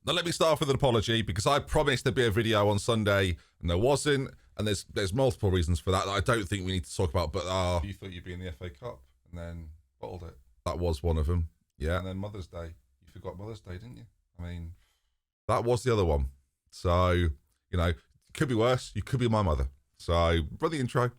Now, let me start off with an apology, because I promised there'd be a video on Sunday, and there wasn't, and there's multiple reasons for that I don't think we need to talk about, but you thought you'd be in the FA Cup, and then bottled it. That was one of them, yeah. And then Mother's Day. You forgot Mother's Day, didn't you? I mean, that was the other one. So, you know, it could be worse. You could be my mother. So, run the intro.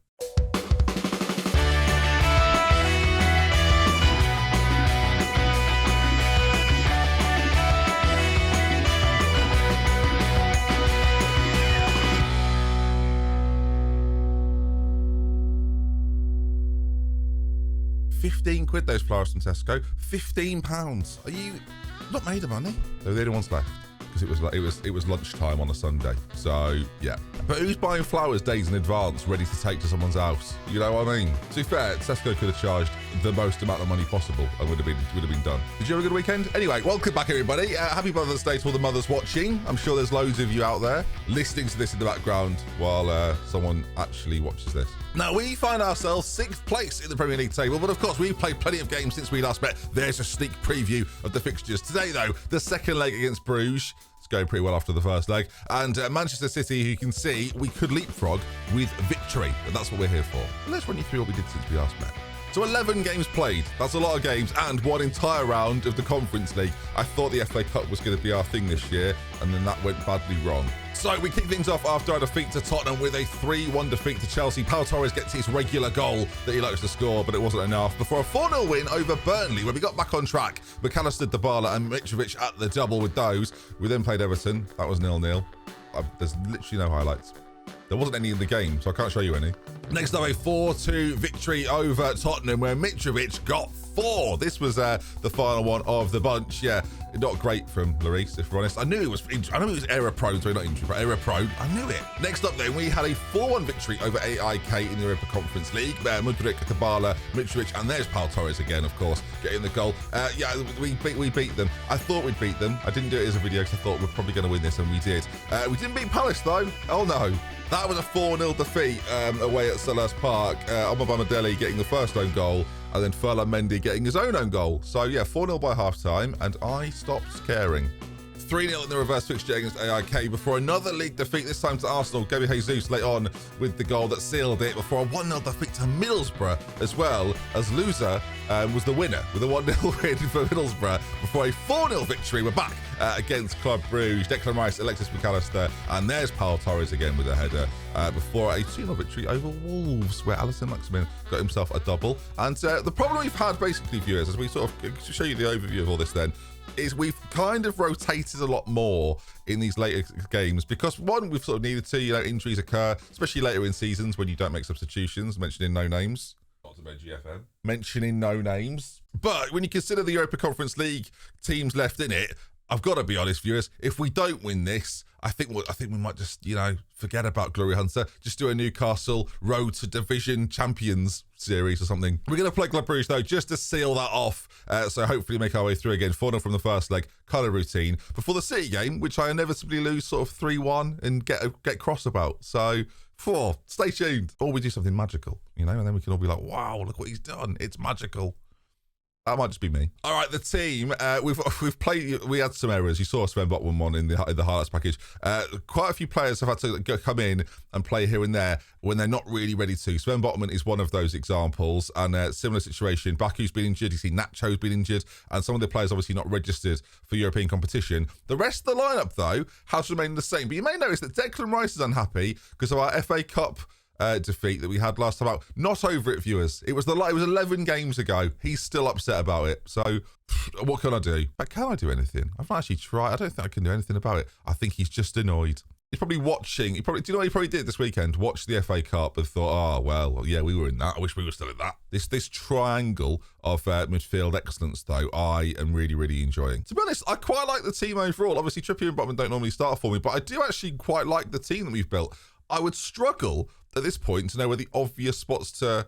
£15 those flowers from Tesco. £15. Are you not made of money? They're the only ones left, because it was lunchtime on a Sunday. So yeah. But who's buying flowers days in advance, ready to take to someone's house? You know what I mean? To be fair, Tesco could have charged the most amount of money possible and would have been done. Did you have a good weekend? Anyway, welcome back everybody. Happy Mother's Day to all the mothers watching. I'm sure there's loads of you out there listening to this in the background while someone actually watches this. Now, we find ourselves 6th place in the Premier League table, but of course, we've played plenty of games since we last met. There's a sneak preview of the fixtures. Today, though, the second leg against Brugge. It's going pretty well after the first leg. And Manchester City, who you can see, we could leapfrog with victory. And that's what we're here for. Let's run you through what we did since we last met. So 11 games played. That's a lot of games, and one entire round of the Conference League. I thought the FA Cup was going to be our thing this year, and then that went badly wrong. So we kick things off after our defeat to Tottenham with a 3-1 defeat to Chelsea. Pau Torres gets his regular goal that he likes to score, but it wasn't enough. Before a 4-0 win over Burnley, where we got back on track. McAllister, Dybala and Mitrovic at the double with those. We then played Everton. That was 0-0. There's literally no highlights. There wasn't any in the game, so I can't show you any. Next up, a 4-2 victory over Tottenham, where Mitrovic got 4. This was the final one of the bunch. Yeah, not great from Lloris, if we're honest. I knew it was error prone, sorry, not injury, but error prone. I knew it. Next up, then, we had a 4-1 victory over AIK in the Europa Conference League. Mudryk, Dybala, Mitrovic, and there's Pau Torres again, of course, getting the goal. Yeah, we beat them. I thought we'd beat them. I didn't do it as a video because I thought we're probably going to win this, and we did. We didn't beat Palace, though. Oh, no. That was a 4-0 defeat away at Selhurst Park. Omar getting the first own goal, and then Ferland Mendy getting his own goal. So yeah, 4-0 by half-time, and I stopped caring. 3-0 in the reverse fixture against AIK before another league defeat, this time to Arsenal. Gabi Jesus late on with the goal that sealed it before a 1-0 defeat to Middlesbrough, as well as Loser was the winner with a 1-0 win for Middlesbrough before a 4-0 victory. We're back against Club Brugge. Declan Rice, Alexis McAllister, and there's Pau Torres again with a header before a 2-0 victory over Wolves, where Alisson Maximin got himself a double. And the problem we've had, basically, viewers, as we sort of show you the overview of all this then, is we've kind of rotated a lot more in these later games because, one, we've sort of needed to, injuries occur, especially later in seasons when you don't make substitutions, mentioning no names. DoctorBenjy FM. Mentioning no names. But when you consider the Europa Conference League teams left in it, I've got to be honest, viewers, if we don't win this, I think we might just, forget about Glory Hunter. Just do a Newcastle Road to Division Champions series or something. We're going to play Club Brugge, though, just to seal that off. So hopefully make our way through again. 4-0 from the first leg, kind of routine. Before the City game, which I inevitably lose sort of 3-1 and get cross about. So, stay tuned. Or we do something magical, and then we can all be like, wow, look what he's done. It's magical. That might just be me. All right, the team, we've played, we had some errors. You saw Sven Botman one in the highlights package. Quite a few players have had to come in and play here and there when they're not really ready to. Sven Botman is one of those examples, and similar situation. Baku's been injured, you see Nacho's been injured, and some of the players obviously not registered for European competition. The rest of the lineup, though, has remained the same. But you may notice that Declan Rice is unhappy because of our FA Cup defeat that we had last time out. Not over it, viewers. It was 11 games ago. He's still upset about it. So what can I do? But can I do anything? I've not actually tried. I don't think I can do anything about it. I think he's just annoyed. He's probably watching. Do you know what he probably did this weekend? Watched the FA Cup and thought, oh, well, yeah, we were in that. I wish we were still in that. This triangle of midfield excellence, though, I am really, really enjoying. To be honest, I quite like the team overall. Obviously, Trippier and Botman don't normally start for me, but I do actually quite like the team that we've built. I would struggle at this point to know where the obvious spots to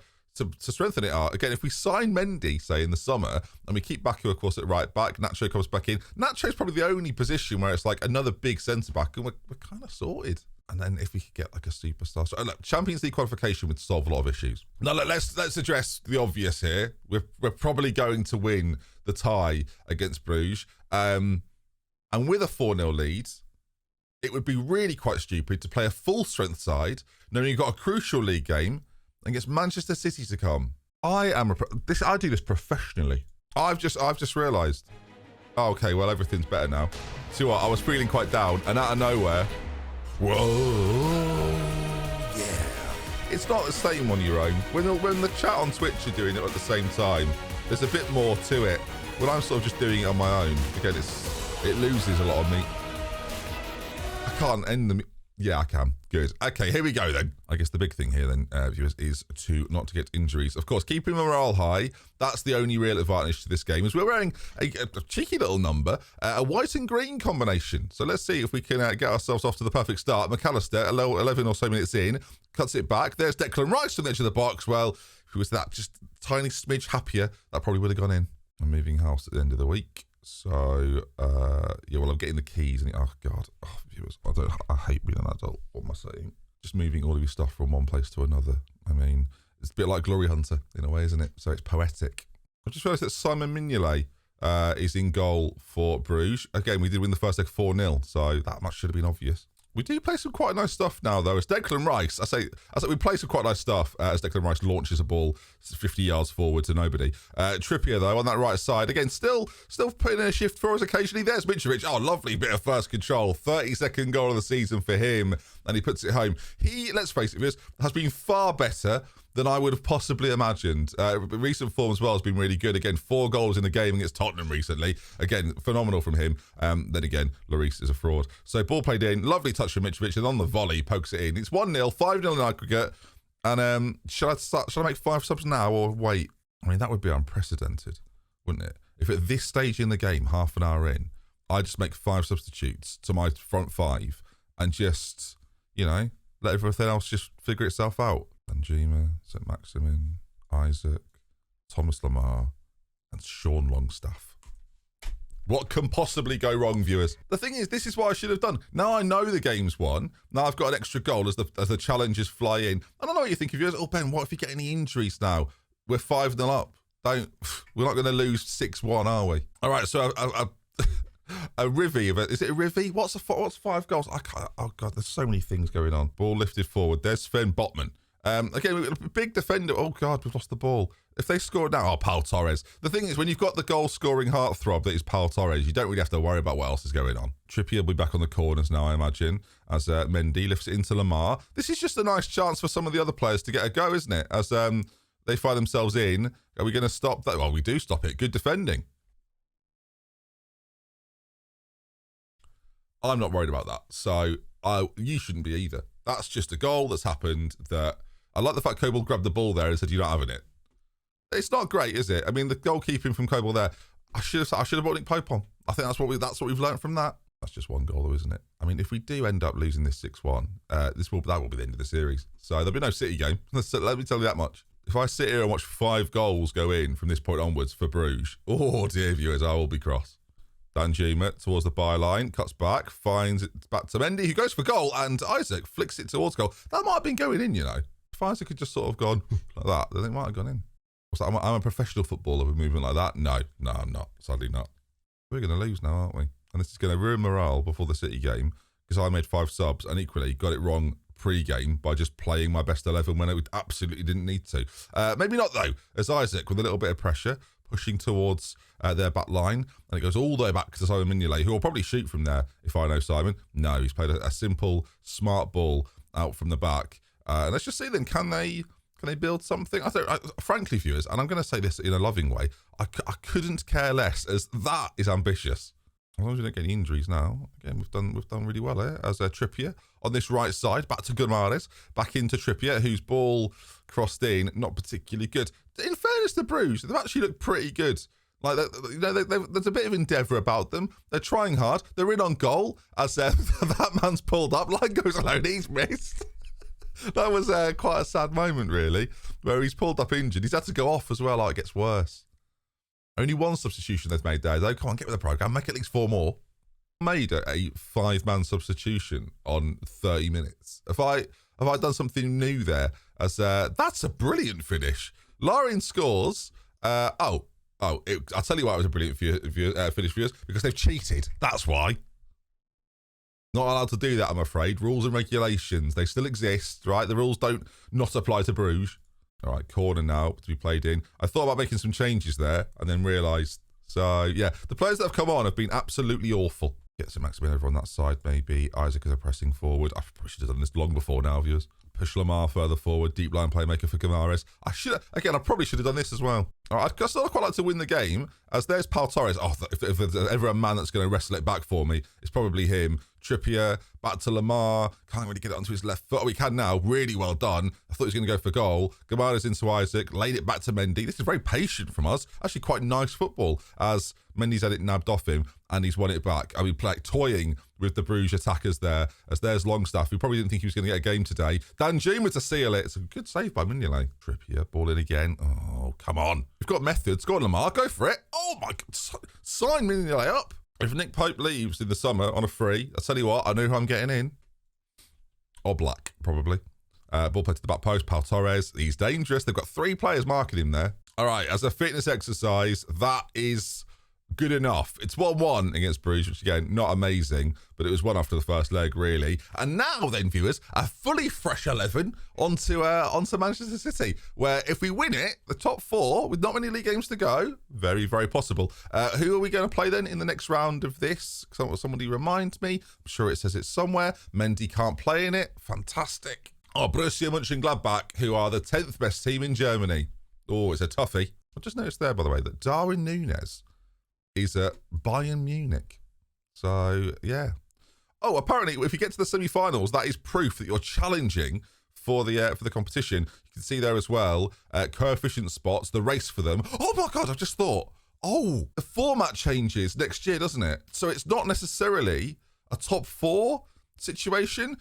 strengthen it are. Again, if we sign Mendy, say, in the summer, and we keep Baku, of course, at right back, Nacho comes back in. Nacho's probably the only position where it's like another big centre-back, and we're kind of sorted. And then if we could get like a superstar. So, look, Champions League qualification would solve a lot of issues. Now, look, let's address the obvious here. We're probably going to win the tie against Bruges. And with a 4-0 lead, it would be really quite stupid to play a full strength side, knowing you've got a crucial league game against Manchester City to come. I do this professionally. I've just realised. Oh, okay, well, everything's better now. See what? I was feeling quite down, and out of nowhere, whoa, yeah. It's not the same on your own. When the chat on Twitch are doing it at the same time, there's a bit more to it. When I'm sort of just doing it on my own, again, it loses a lot of me. I can't end the... Yeah, I can. Good. Okay, here we go then. I guess the big thing here then, viewers, is not to get injuries. Of course, keeping morale high, that's the only real advantage to this game, is we're wearing a cheeky little number, a white and green combination. So let's see if we can get ourselves off to the perfect start. McAllister, 11 or so minutes in, cuts it back. There's Declan Rice on the edge of the box. Well, if he was that just tiny smidge happier, that probably would have gone in. I'm moving house at the end of the week. So, yeah, well, I'm getting the keys. And oh, God. Oh, viewers, I hate being an adult. What am I saying? Just moving all of your stuff from one place to another. I mean, it's a bit like Glory Hunter in a way, isn't it? So it's poetic. I just realised that Simon Mignolet is in goal for Bruges. Again, we did win the first leg 4-0, so that much should have been obvious. We do play some quite nice stuff now, though. As Declan Rice, I say we play some quite nice stuff as Declan Rice launches a ball 50 yards forward to nobody. Trippier, though, on that right side, again, still putting in a shift for us occasionally. There's Mitrovic. Oh, lovely bit of first control. 32nd goal of the season for him, and he puts it home. He, let's face it, has been far better than I would have possibly imagined. Recent form as well has been really good. Again, 4 goals in the game against Tottenham recently. Again, phenomenal from him. Then again, Lloris is a fraud. So ball played in. Lovely touch from Mitrovic, and on the volley, pokes it in. It's 1-0, 5-0 in aggregate. And shall I make 5 subs now or wait? I mean, that would be unprecedented, wouldn't it? If at this stage in the game, half an hour in, I just make 5 substitutes to my front 5 and just, let everything else just figure itself out. Benjy, St. Maximin, Isaac, Thomas Lamar, and Sean Longstaff. What can possibly go wrong, viewers? The thing is, this is what I should have done. Now I know the game's won. Now I've got an extra goal as the challenges fly in. I don't know what you think of viewers. Oh, Ben, what if you get any injuries now? We're 5-0 up. We're not going to lose 6-1, are we? All right, so a rivy of it. Is it a rivy? What's 5 goals? I can't. Oh, God, there's so many things going on. Ball lifted forward. There's Sven Botman. Again, big defender. Oh, God, we've lost the ball. If they score now, Pau Torres. The thing is, when you've got the goal-scoring heartthrob that is Pau Torres, you don't really have to worry about what else is going on. Trippier will be back on the corners now, I imagine, as Mendy lifts it into Lamar. This is just a nice chance for some of the other players to get a go, isn't it? As they find themselves in. Are we going to stop that? Well, we do stop it. Good defending. I'm not worried about that. So you shouldn't be either. That's just a goal that's happened that... I like the fact Coble grabbed the ball there and said, you're not having it. It's not great, is it? I mean, the goalkeeping from Coble there, I should have brought Nick Pope on. I think that's what we've learned from that. That's just one goal, though, isn't it? I mean, if we do end up losing this 6-1, that will be the end of the series. So there'll be no City game. Let me tell you that much. If I sit here and watch 5 goals go in from this point onwards for Bruges, oh dear viewers, I will be cross. Danjuma towards the byline, cuts back, finds it back to Mendy, who goes for goal, and Isaac flicks it towards goal. That might have been going in, If Isaac had just sort of gone like that, then it might have gone in. I'm a professional footballer with movement like that. No, I'm not. Sadly not. We're going to lose now, aren't we? And this is going to ruin morale before the City game because I made 5 subs and equally got it wrong pre-game by just playing my best 11 when I absolutely didn't need to. Maybe not, though, as Isaac, with a little bit of pressure, pushing towards their back line, and it goes all the way back to Simon Mignolet, who will probably shoot from there, if I know Simon. No, he's played a simple, smart ball out from the back. And let's just see then, can they build something? Frankly, viewers, and I'm going to say this in a loving way, I couldn't care less, as that is ambitious. As long as we don't get any injuries now. Again, we've done really well here. As Trippier on this right side, back to Guimaraes, back into Trippier, whose ball crossed in, not particularly good. In fairness to Bruges, they've actually looked pretty good. Like, there's a bit of endeavour about them. They're trying hard. They're in on goal, as that man's pulled up. Line goes alone, he's missed. That was quite a sad moment, really, where he's pulled up injured. He's had to go off as well. It gets worse. Only 1 substitution they've made there, though. Come on, get with the programme. Make at least 4 more. Made a 5-man substitution on 30 minutes. Have I done something new there? As that's a brilliant finish. Larin scores. Oh, I'll tell you why it was a brilliant finish for us, because they've cheated. That's why. Not allowed to do that, I'm afraid. Rules and regulations, they still exist, right? The rules don't not apply to Bruges. All right, corner now to be played in. I thought about making some changes there and then realised. So, yeah, the players that have come on have been absolutely awful. Get some Maximilian over on that side, maybe. Isaac is pressing forward. I probably should have done this long before now, viewers. Push Lamar further forward. Deep line playmaker for Guimaraes. I probably should have done this as well. All right, I'd still quite like to win the game, as there's Pau Torres. Oh, if there's ever a man that's going to wrestle it back for me, it's probably him. Trippier, back to Lamar. Can't really get it onto his left foot. Oh, he can now. Really well done. I thought he was going to go for goal. Guimaraes into Isaac. Laid it back to Mendy. This is very patient from us. Actually quite nice football, as Mendy's had it nabbed off him and he's won it back. I mean, toying with the Bruges attackers there, as there's Longstaff, who probably didn't think he was going to get a game today. Danjuma to seal it. It's a good save by Mignolet. Trippier, ball in again. Oh, come on. We've got methods. Go on, Lamar. Go for it. Oh, my God. Sign Mignolet up. If Nick Pope leaves in the summer on a free, I'll tell you what, I know who I'm getting in. Or Black, probably. Ball play to the back post. Pau Torres. He's dangerous. They've got 3 players marking him there. All right, as a fitness exercise, that is good enough. It's 1-1 against Bruges, which again, not amazing, but it was 1 after the first leg, really. And now then, viewers, a fully fresh 11 onto Manchester City, where if we win it, the top 4, with not many league games to go, very, very possible. Who are we going to play then in the next round of this? Somebody remind me. I'm sure it says it somewhere. Mendy can't play in it. Fantastic. Oh, Borussia Mönchengladbach, who are the 10th best team in Germany. Oh, it's a toughie. I just noticed there, by the way, that Darwin Núñez is at Bayern Munich. So, yeah. Oh, apparently, if you get to the semi-finals, that is proof that you're challenging for the competition. You can see there as well, coefficient spots, the race for them. Oh, my God, I've just thought. Oh, the format changes next year, doesn't it? So it's not necessarily a top 4 situation.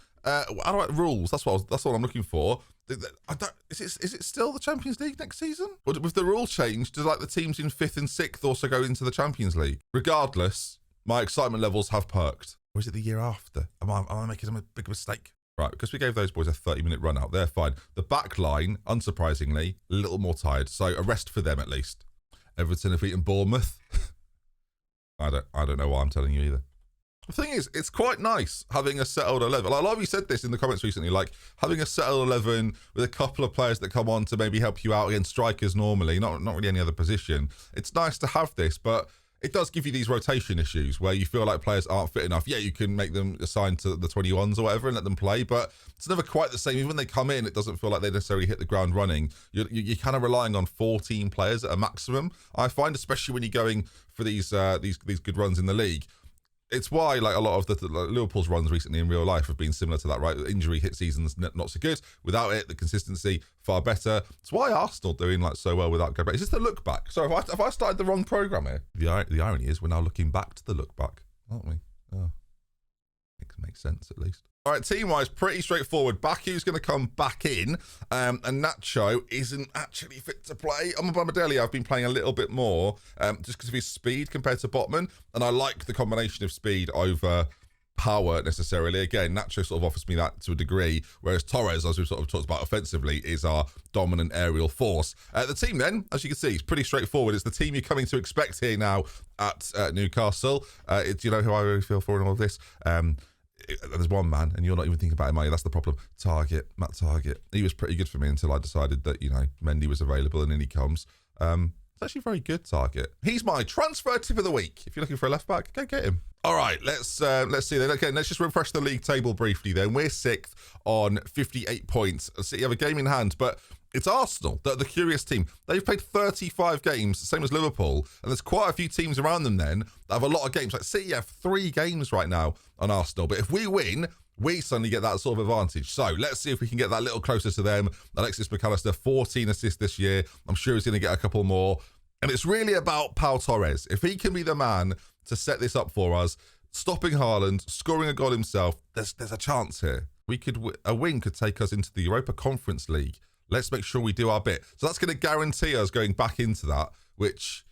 Rules, that's what I'm looking for. Is it still the Champions League next season? Or with the rule change, does the teams in 5th and 6th also go into the Champions League? Regardless, my excitement levels have perked. Or is it the year after? Am I making a big mistake? Right, because we gave those boys a 30-minute run out, they're fine. The back line, unsurprisingly, a little more tired, so a rest for them at least. Everton have beaten Bournemouth. I don't know why I'm telling you either. The thing is, it's quite nice having a settled 11. A lot of you said this in the comments recently, having a settled 11 with a couple of players that come on to maybe help you out against strikers normally, not really any other position. It's nice to have this, but it does give you these rotation issues where you feel like players aren't fit enough. Yeah, you can make them assigned to the 21s or whatever and let them play, but it's never quite the same. Even when they come in, it doesn't feel like they necessarily hit the ground running. You're kind of relying on 14 players at a maximum, I find, especially when you're going for these good runs in the league. It's why a lot of the Liverpool's runs recently in real life have been similar to that, right? Injury hit seasons not so good. Without it, the consistency far better. It's why Arsenal doing so well without going back. Is this the look back? So have I started the wrong program here? The irony is we're now looking back to the look back, aren't we? Oh, makes sense at least. All right, team-wise, pretty straightforward. Baku's going to come back in, and Nacho isn't actually fit to play. Amabamidele, I've been playing a little bit more, just because of his speed compared to Botman, and I like the combination of speed over power necessarily. Again, Nacho sort of offers me that to a degree, whereas Torres, as we've sort of talked about offensively, is our dominant aerial force. The team then, as you can see, is pretty straightforward. It's the team you're coming to expect here now at Newcastle. Do you know who I really feel for in all of this? There's one man, and you're not even thinking about him, are you? That's the problem. Matt Target. He was pretty good for me until I decided that, Mendy was available, and in he comes. It's actually very good, Target. He's my transfer tip of the week. If you're looking for a left back, go get him. All right, let's see then. Okay, let's just refresh the league table briefly then. We're 6th on 58 points. City have a game in hand, but it's Arsenal, the curious team. They've played 35 games, same as Liverpool, and there's quite a few teams around them then that have a lot of games. City have 3 games right now on Arsenal, but if we win, we suddenly get that sort of advantage. So let's see if we can get that little closer to them. Alexis McAllister, 14 assists this year. I'm sure he's going to get a couple more. And it's really about Pau Torres. If he can be the man to set this up for us, stopping Haaland, scoring a goal himself, there's a chance here. A win could take us into the Europa Conference League. Let's make sure we do our bit. So that's going to guarantee us going back into that, which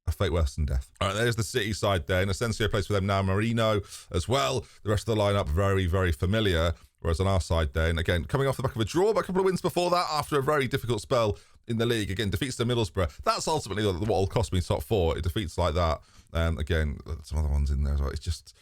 a fate worse than death. All right, there's the City side there. And Asensio plays for them now. Marino as well. The rest of the lineup very, very familiar. Whereas on our side then, again, coming off the back of a draw, but a couple of wins before that after a very difficult spell in the league. Again, defeats the Middlesbrough. That's ultimately what will cost me top 4. It defeats like that. Again, some other ones in there as well. It's just,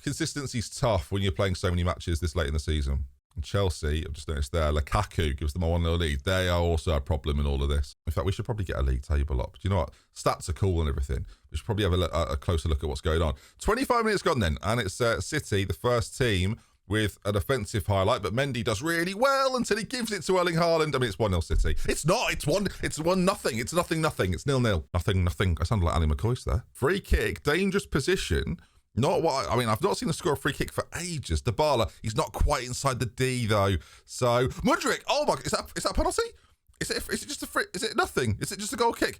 consistency's tough when you're playing so many matches this late in the season. And Chelsea, I've just noticed there, Lukaku gives them a 1-0 lead. They are also a problem in all of this. In fact, we should probably get a league table up. Do you know what? Stats are cool and everything. We should probably have a closer look at what's going on. 25 minutes gone then, and it's City, the first team, with an offensive highlight, but Mendy does really well until he gives it to Erling Haaland. I mean, it's 1-0 City. It's not. It's 1-0. It's 1-0. It's nothing. It's 0-0. Nothing. I sounded like Ali McCoy's there. Free kick, dangerous position. Not what I mean. I've not seen a score a free kick for ages. Dybala, he's not quite inside the D though. So Mudryk. Oh my! Is that a penalty? Is it just a free? Is it nothing? Is it just a goal kick?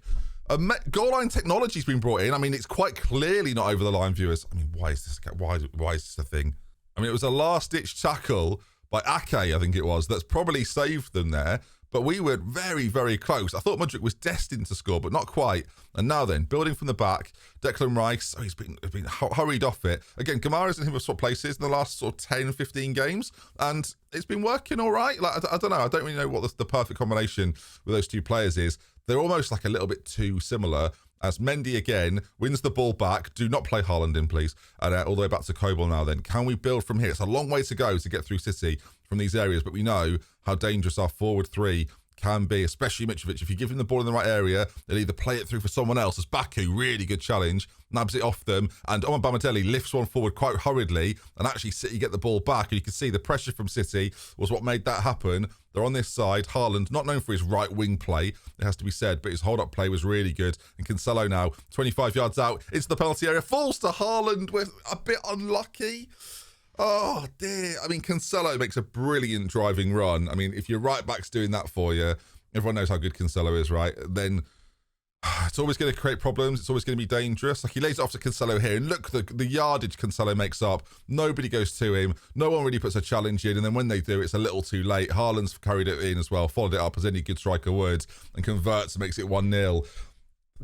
Goal line technology's been brought in. I mean, it's quite clearly not over the line, viewers. I mean, why is this? Why is this a thing? I mean, it was a last-ditch tackle by Ake, I think it was, that's probably saved them there. But we were very, very close. I thought Mudryk was destined to score, but not quite. And now then, building from the back, Declan Rice, he's been hurried off it. Again, Kamara's and him have swapped places in the last sort of 10, 15 games. And it's been working all right. Like, I don't know. I don't really know what the perfect combination with those two players is. They're almost like a little bit too similar. As Mendy again wins the ball back. Do not play Haaland in, please. And all the way back to Kobel now then. Can we build from here? It's a long way to go to get through City from these areas, but we know how dangerous our forward three can be, especially Mitrovic. If you give him the ball in the right area, they'll either play it through for someone else. As Baku, really good challenge, nabs it off them, and Omar Bamadeli lifts one forward quite hurriedly, and actually City get the ball back, and you can see the pressure from City was what made that happen. They're on this side. Haaland, not known for his right wing play, it has to be said, but his hold-up play was really good. And Cancelo now, 25 yards out, into the penalty area, falls to Haaland, with a bit unlucky. Oh, dear. I mean, Cancelo makes a brilliant driving run. I mean, if your right back's doing that for you, everyone knows how good Cancelo is, right? Then it's always going to create problems. It's always going to be dangerous. Like, he lays it off to Cancelo here. And look, the yardage Cancelo makes up. Nobody goes to him. No one really puts a challenge in. And then when they do, it's a little too late. Haaland's carried it in as well, followed it up as any good striker would, and converts and makes it 1-0.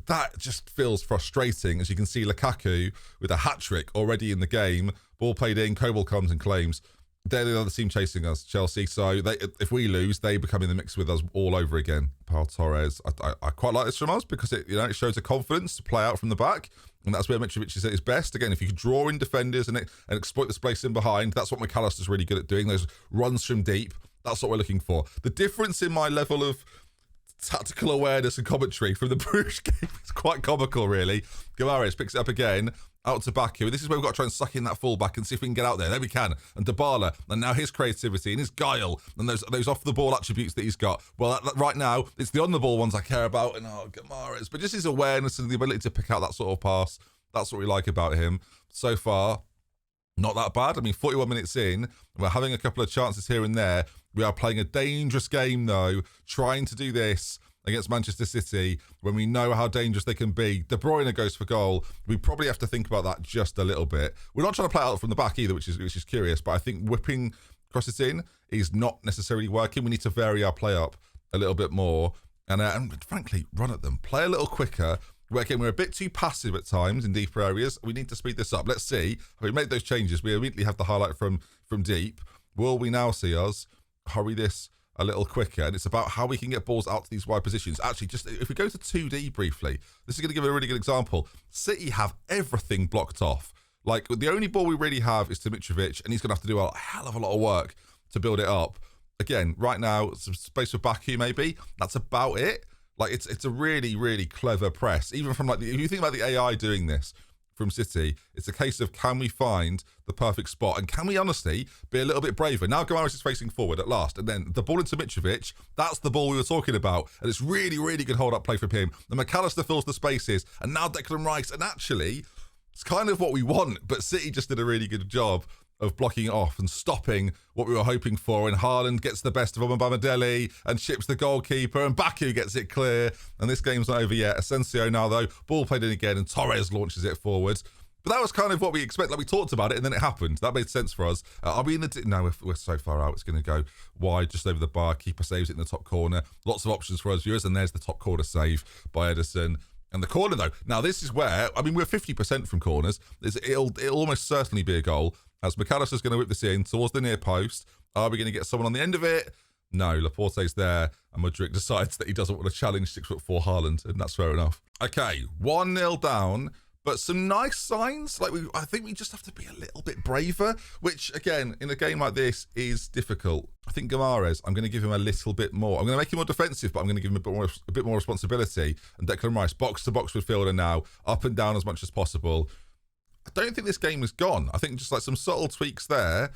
That just feels frustrating. As you can see, Lukaku with a hat-trick already in the game. Ball played in, Kobel comes and claims. They're the other team chasing us, Chelsea. So if we lose, they become in the mix with us all over again. Pau Torres, I quite like this from us because it shows a confidence to play out from the back. And that's where Mitrovic is at his best. Again, if you could draw in defenders and exploit the space in behind, that's what McAllister's really good at doing. Those runs from deep, that's what we're looking for. The difference in my level of tactical awareness and commentary from the Brugge game is quite comical, really. Guimaraes picks it up again, out to Baku. This is where we've got to try and suck in that fullback and see if we can get out there. There we can. And Dybala, and now his creativity and his guile and those off-the-ball attributes that he's got. Well, right now, it's the on-the-ball ones I care about, and Guimaraes. But just his awareness and the ability to pick out that sort of pass, that's what we like about him. So far, not that bad. I mean, 41 minutes in, we're having a couple of chances here and there. We are playing a dangerous game, though, trying to do this against Manchester City when we know how dangerous they can be. De Bruyne goes for goal. We probably have to think about that just a little bit. We're not trying to play out from the back either, which is curious, but I think whipping crosses in is not necessarily working. We need to vary our play up a little bit more and frankly, run at them. Play a little quicker. Again, we're a bit too passive at times in deeper areas. We need to speed this up. Let's see. If we make those changes, we immediately have the highlight from deep. Will we now see us hurry this a little quicker? And it's about how we can get balls out to these wide positions. Actually, just if we go to 2D briefly, this is going to give a really good example. City have everything blocked off. Like, the only ball we really have is to Mitrovic, and he's going to have to do a hell of a lot of work to build it up. Again, right now, some space for Baku maybe. That's about it. Like, it's a really, really clever press. Even from, like, if you think about the AI doing this from City, it's a case of, can we find the perfect spot? And can we honestly be a little bit braver? Now Guimaraes is facing forward at last. And then the ball into Mitrovic, that's the ball we were talking about. And it's really, really good hold-up play from him. And McAllister fills the spaces. And now Declan Rice. And actually, it's kind of what we want. But City just did a really good job of blocking it off and stopping what we were hoping for. And Haaland gets the best of Bamadeli and chips the goalkeeper, and Baku gets it clear. And this game's not over yet. Asensio now, though, ball played in again, and Torres launches it forward. But that was kind of what we expect. Like, we talked about it, and then it happened. That made sense for us. Are we in the... No, we're so far out. It's going to go wide, just over the bar. Keeper saves it in the top corner. Lots of options for us viewers, and there's the top corner save by Ederson. And the corner, though, now this is where, I mean, we're 50% from corners. It'll almost certainly be a goal, as McAllister's going to whip this in towards the near post. Are we going to get someone on the end of it? No, Laporte's there, and Mudryk decides that he doesn't want to challenge 6'4" Haaland, and that's fair enough. Okay, 1-0 down, but some nice signs. I think we just have to be a little bit braver, which, again, in a game like this is difficult. I think Guimaraes, I'm going to give him a little bit more. I'm going to make him more defensive, but I'm going to give him a bit more responsibility. And Declan Rice, box-to-box midfielder now, up and down as much as possible. I don't think this game is gone. I think just like some subtle tweaks there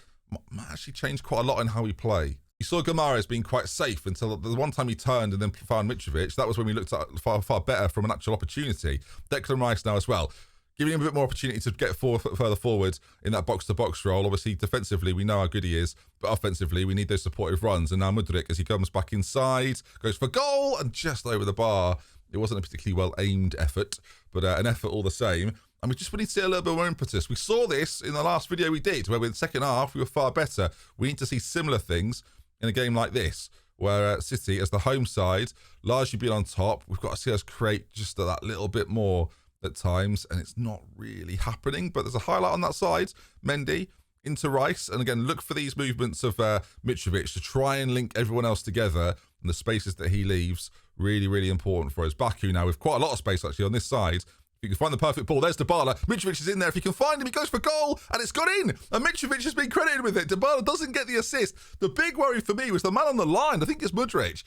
might actually change quite a lot in how we play. You saw Guimaraes being quite safe until the one time he turned and then found Mitrovic. That was when we looked at far, far better from an actual opportunity. Declan Rice now as well, giving him a bit more opportunity to get further forward in that box-to-box role. Obviously, defensively, we know how good he is, but offensively, we need those supportive runs. And now Mudryk, as he comes back inside, goes for goal and just over the bar. It wasn't a particularly well-aimed effort, but an effort all the same. And we just need to see a little bit more impetus. We saw this in the last video we did, where in the second half, we were far better. We need to see similar things in a game like this, where City, as the home side, largely being on top, we've got to see us create just that little bit more at times, and it's not really happening. But there's a highlight on that side, Mendy into Rice, and again, look for these movements of Mitrovic to try and link everyone else together, and the spaces that he leaves, really, really important for us. Baku now with quite a lot of space actually on this side. If you can find the perfect ball, there's Dybala. Mitrovic is in there. If you can find him, he goes for goal, and it's gone in. And Mitrovic has been credited with it. Dybala doesn't get the assist. The big worry for me was the man on the line. I think it's Mudryk.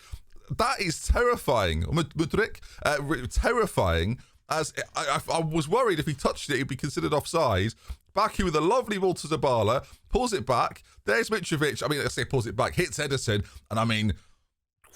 That is terrifying. Mudryk, terrifying. As I was worried if he touched it, he'd be considered offside. Baku with a lovely ball to Dybala, pulls it back. There's Mitrovic. I mean, let's say pulls it back, hits Ederson, and I mean,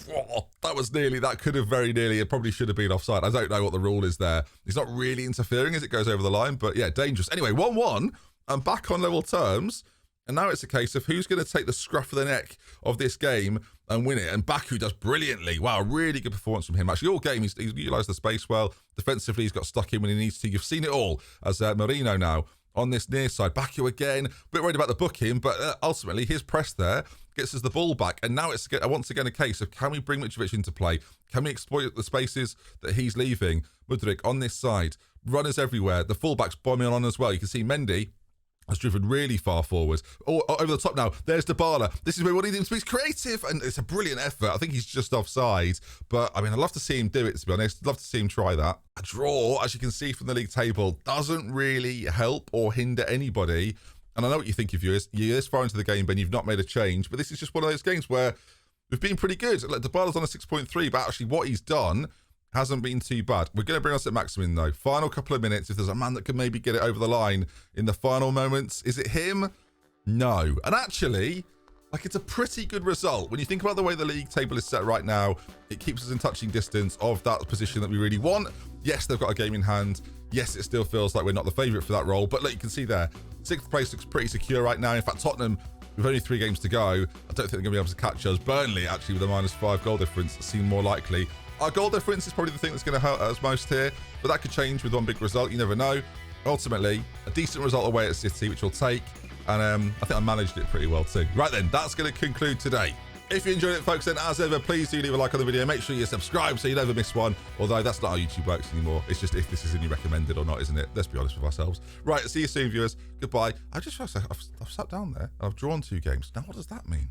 that could have very nearly, it probably should have been offside. I don't know what the rule is there. He's not really interfering as it goes over the line, but yeah, dangerous. Anyway, 1-1, and back on level terms. And now it's a case of who's going to take the scruff of the neck of this game and win it. And Baku does brilliantly. Wow, really good performance from him. Actually, all game, he's utilised the space well. Defensively, he's got stuck in when he needs to. You've seen it all as Marino now on this near side. Baku again, a bit worried about the booking, but ultimately his press there gets us the ball back. And now it's once again a case of, can we bring Mitrovic into play? Can we exploit the spaces that he's leaving? Mudryk on this side, runners everywhere. The fullbacks bombing on as well. You can see Mendy has driven really far forward. Oh, over the top now. There's Dybala. This is where we need him to be creative, and it's a brilliant effort. I think he's just offside, but I mean, I'd love to see him do it, to be honest. I'd love to see him try that. A draw, as you can see from the league table, doesn't really help or hinder anybody. And I know what you think, viewers. You're this far into the game, Ben, you've not made a change, but this is just one of those games where we've been pretty good. Like, Dybala's on a 6.3, but actually what he's done hasn't been too bad. We're going to bring us at maximum though. Final couple of minutes. If there's a man that can maybe get it over the line in the final moments, is it him? No. And actually, like, it's a pretty good result. When you think about the way the league table is set right now, it keeps us in touching distance of that position that we really want. Yes, they've got a game in hand. Yes, it still feels like we're not the favourite for that role. But look, you can see there, 6th place looks pretty secure right now. In fact, Tottenham, with only 3 games to go, I don't think they're going to be able to catch us. Burnley, actually, with a -5 goal difference, seem more likely. Our goal difference is probably the thing that's going to hurt us most here, but that could change with one big result. You never know. Ultimately, a decent result away at City, which we'll take, and I think I managed it pretty well too. Right then, that's going to conclude today. If you enjoyed it, folks, then as ever, please do leave a like on the video. Make sure you subscribe so you never miss one, although that's not how YouTube works anymore. It's just if this is any recommended or not, isn't it? Let's be honest with ourselves. Right, see you soon, viewers. Goodbye. I just realised I've sat down there and I've drawn 2 games. Now, what does that mean?